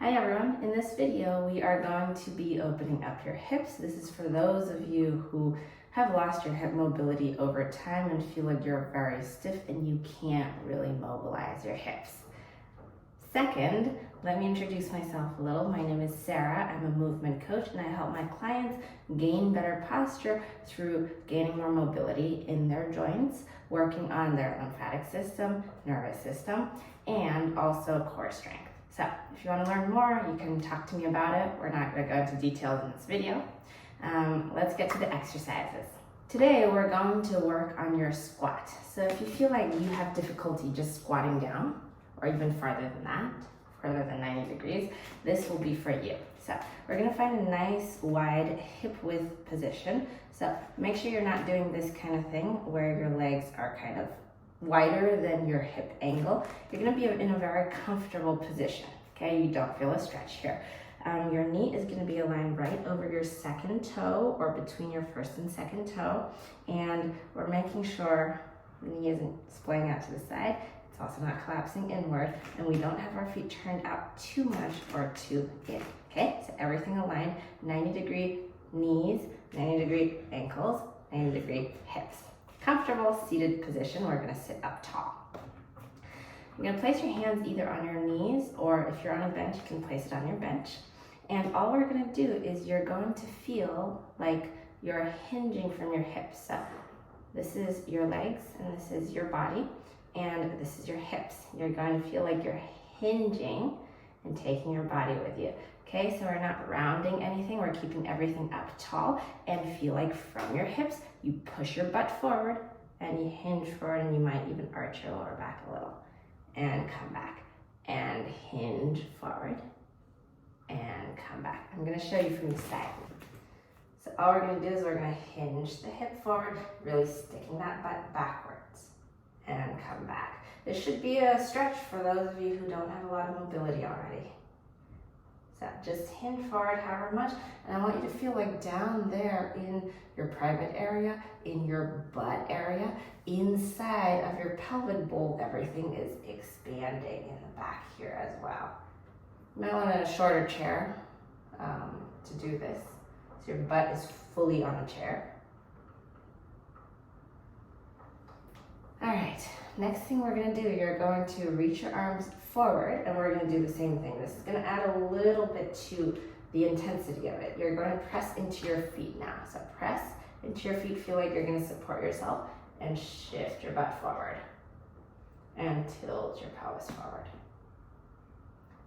Hi everyone, in this video we are going to be opening up your hips. This is for those of you who have lost your hip mobility over time and feel like you're very stiff and you can't really mobilize your hips. Second, let me introduce myself a little. My name is Sarah. I'm a movement coach and I help my clients gain better posture through gaining more mobility in their joints, working on their lymphatic system, nervous system, and also core strength. So if you want to learn more, you can talk to me about it. We're not going to go into details in this video. Let's get to the exercises. Today, we're going to work on your squat. So if you feel like you have difficulty just squatting down, or even farther than that, further than 90 degrees, this will be for you. So we're going to find a nice wide hip width position. So make sure you're not doing this kind of thing where your legs are kind of wider than your hip angle. You're going to be in a very comfortable position, okay? You don't feel a stretch here. Your knee is going to be aligned right over your second toe or between your first and second toe, and we're making sure the knee isn't splaying out to the side. It's also not collapsing inward, and we don't have our feet turned out too much or too in, okay? So everything aligned, 90-degree knees, 90-degree ankles, 90-degree hips. Comfortable seated position, we're going to sit up tall. You're going to place your hands either on your knees, or if you're on a bench, you can place it on your bench. And all we're going to do is you're going to feel like you're hinging from your hips. So this is your legs, and this is your body, and this is your hips. You're going to feel like you're hinging and taking your body with you. Okay, so we're not rounding anything, we're keeping everything up tall, and feel like from your hips, you push your butt forward and you hinge forward, and you might even arch your lower back a little and come back and hinge forward and come back. I'm gonna show you from the side. So all we're gonna do is we're gonna hinge the hip forward, really sticking that butt backwards and come back. This should be a stretch for those of you who don't have a lot of mobility already. So just hinge forward however much, and I want you to feel like down there in your private area, in your butt area, inside of your pelvic bowl, everything is expanding in the back here as well. You might want a shorter chair to do this, so your butt is fully on the chair. All right, next thing we're gonna do, you're going to reach your arms forward, and we're gonna do the same thing. This is gonna add a little bit to the intensity of it. You're going to press into your feet now. So press into your feet, feel like you're gonna support yourself, and shift your butt forward. And tilt your pelvis forward.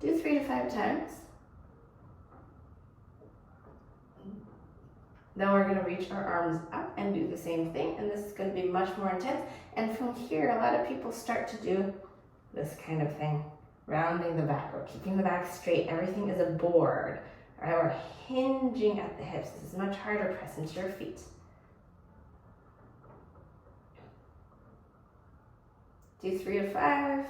Do 3 to 5 times. Then we're gonna reach our arms up and do the same thing, and this is gonna be much more intense. And from here, a lot of people start to do this kind of thing, rounding the back or keeping the back straight. Everything is a board. All right, we're hinging at the hips. This is much harder. Press into your feet. Do 3 to 5.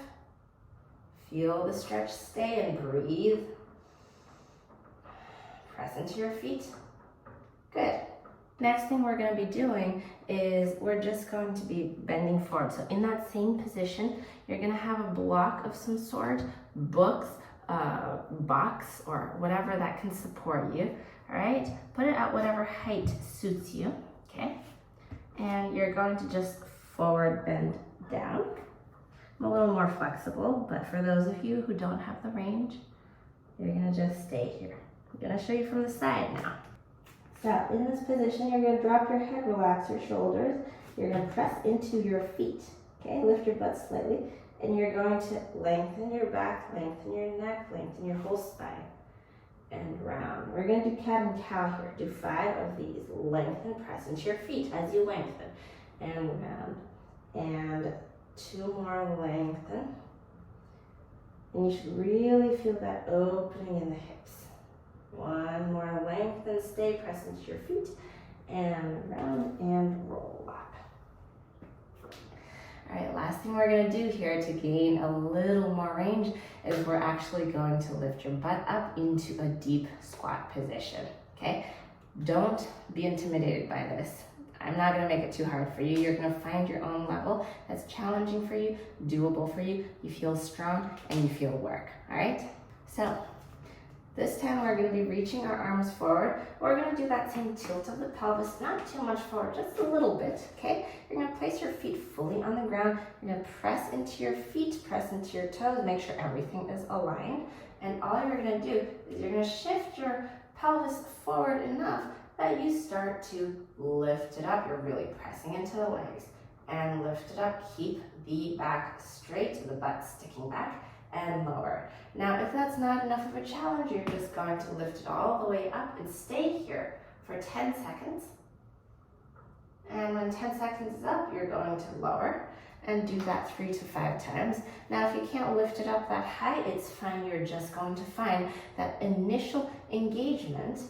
Feel the stretch, stay and breathe. Press into your feet. Good. Next thing we're going to be doing is we're just going to be bending forward. So in that same position, you're going to have a block of some sort, books, box, or whatever that can support you. All right, put it at whatever height suits you. Okay, and you're going to just forward bend down. I'm a little more flexible, but for those of you who don't have the range, you're going to just stay here. I'm going to show you from the side now. So in this position, you're going to drop your head, relax your shoulders. You're going to press into your feet. Okay, lift your butt slightly, and you're going to lengthen your back, lengthen your neck, lengthen your whole spine, and round. We're going to do cat and cow here. Do 5 of these. Lengthen, press into your feet as you lengthen, and round, and 2 more, lengthen. And you should really feel that opening in the hips. 1 more, lengthen, stay, press into your feet, and round and roll up. All right, last thing we're gonna do here to gain a little more range is we're actually going to lift your butt up into a deep squat position, okay? Don't be intimidated by this. I'm not gonna make it too hard for you. You're gonna find your own level that's challenging for you, doable for you. You feel strong and you feel work, all right? So This time we're going to be reaching our arms forward. We're going to do that same tilt of the pelvis, not too much forward, just a little bit, okay? You're going to place your feet fully on the ground. You're going to press into your feet, press into your toes, make sure everything is aligned. And all you're going to do is you're going to shift your pelvis forward enough that you start to lift it up. You're really pressing into the legs and lift it up. Keep the back straight, the butt sticking back, and lower. Now, if that's not enough of a challenge, you're just going to lift it all the way up and stay here for 10 seconds. And when 10 seconds is up, you're going to lower and do that 3 to 5 times. Now, if you can't lift it up that high, it's fine. You're just going to find that initial engagement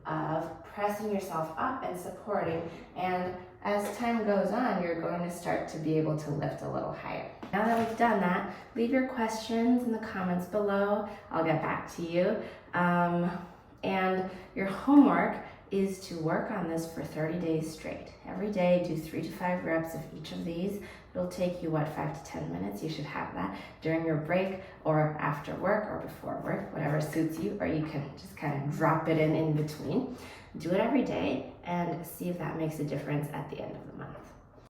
of pressing yourself up and supporting, and as time goes on, you're going to start to be able to lift a little higher. Now that we've done that, leave your questions in the comments below. I'll get back to you. And your homework is to work on this for 30 days straight. Every day, do 3 to 5 reps of each of these. It'll take you, 5 to 10 minutes? You should have that during your break or after work or before work, whatever suits you, or you can just kind of drop it in between. Do it every day and see if that makes a difference at the end of the month.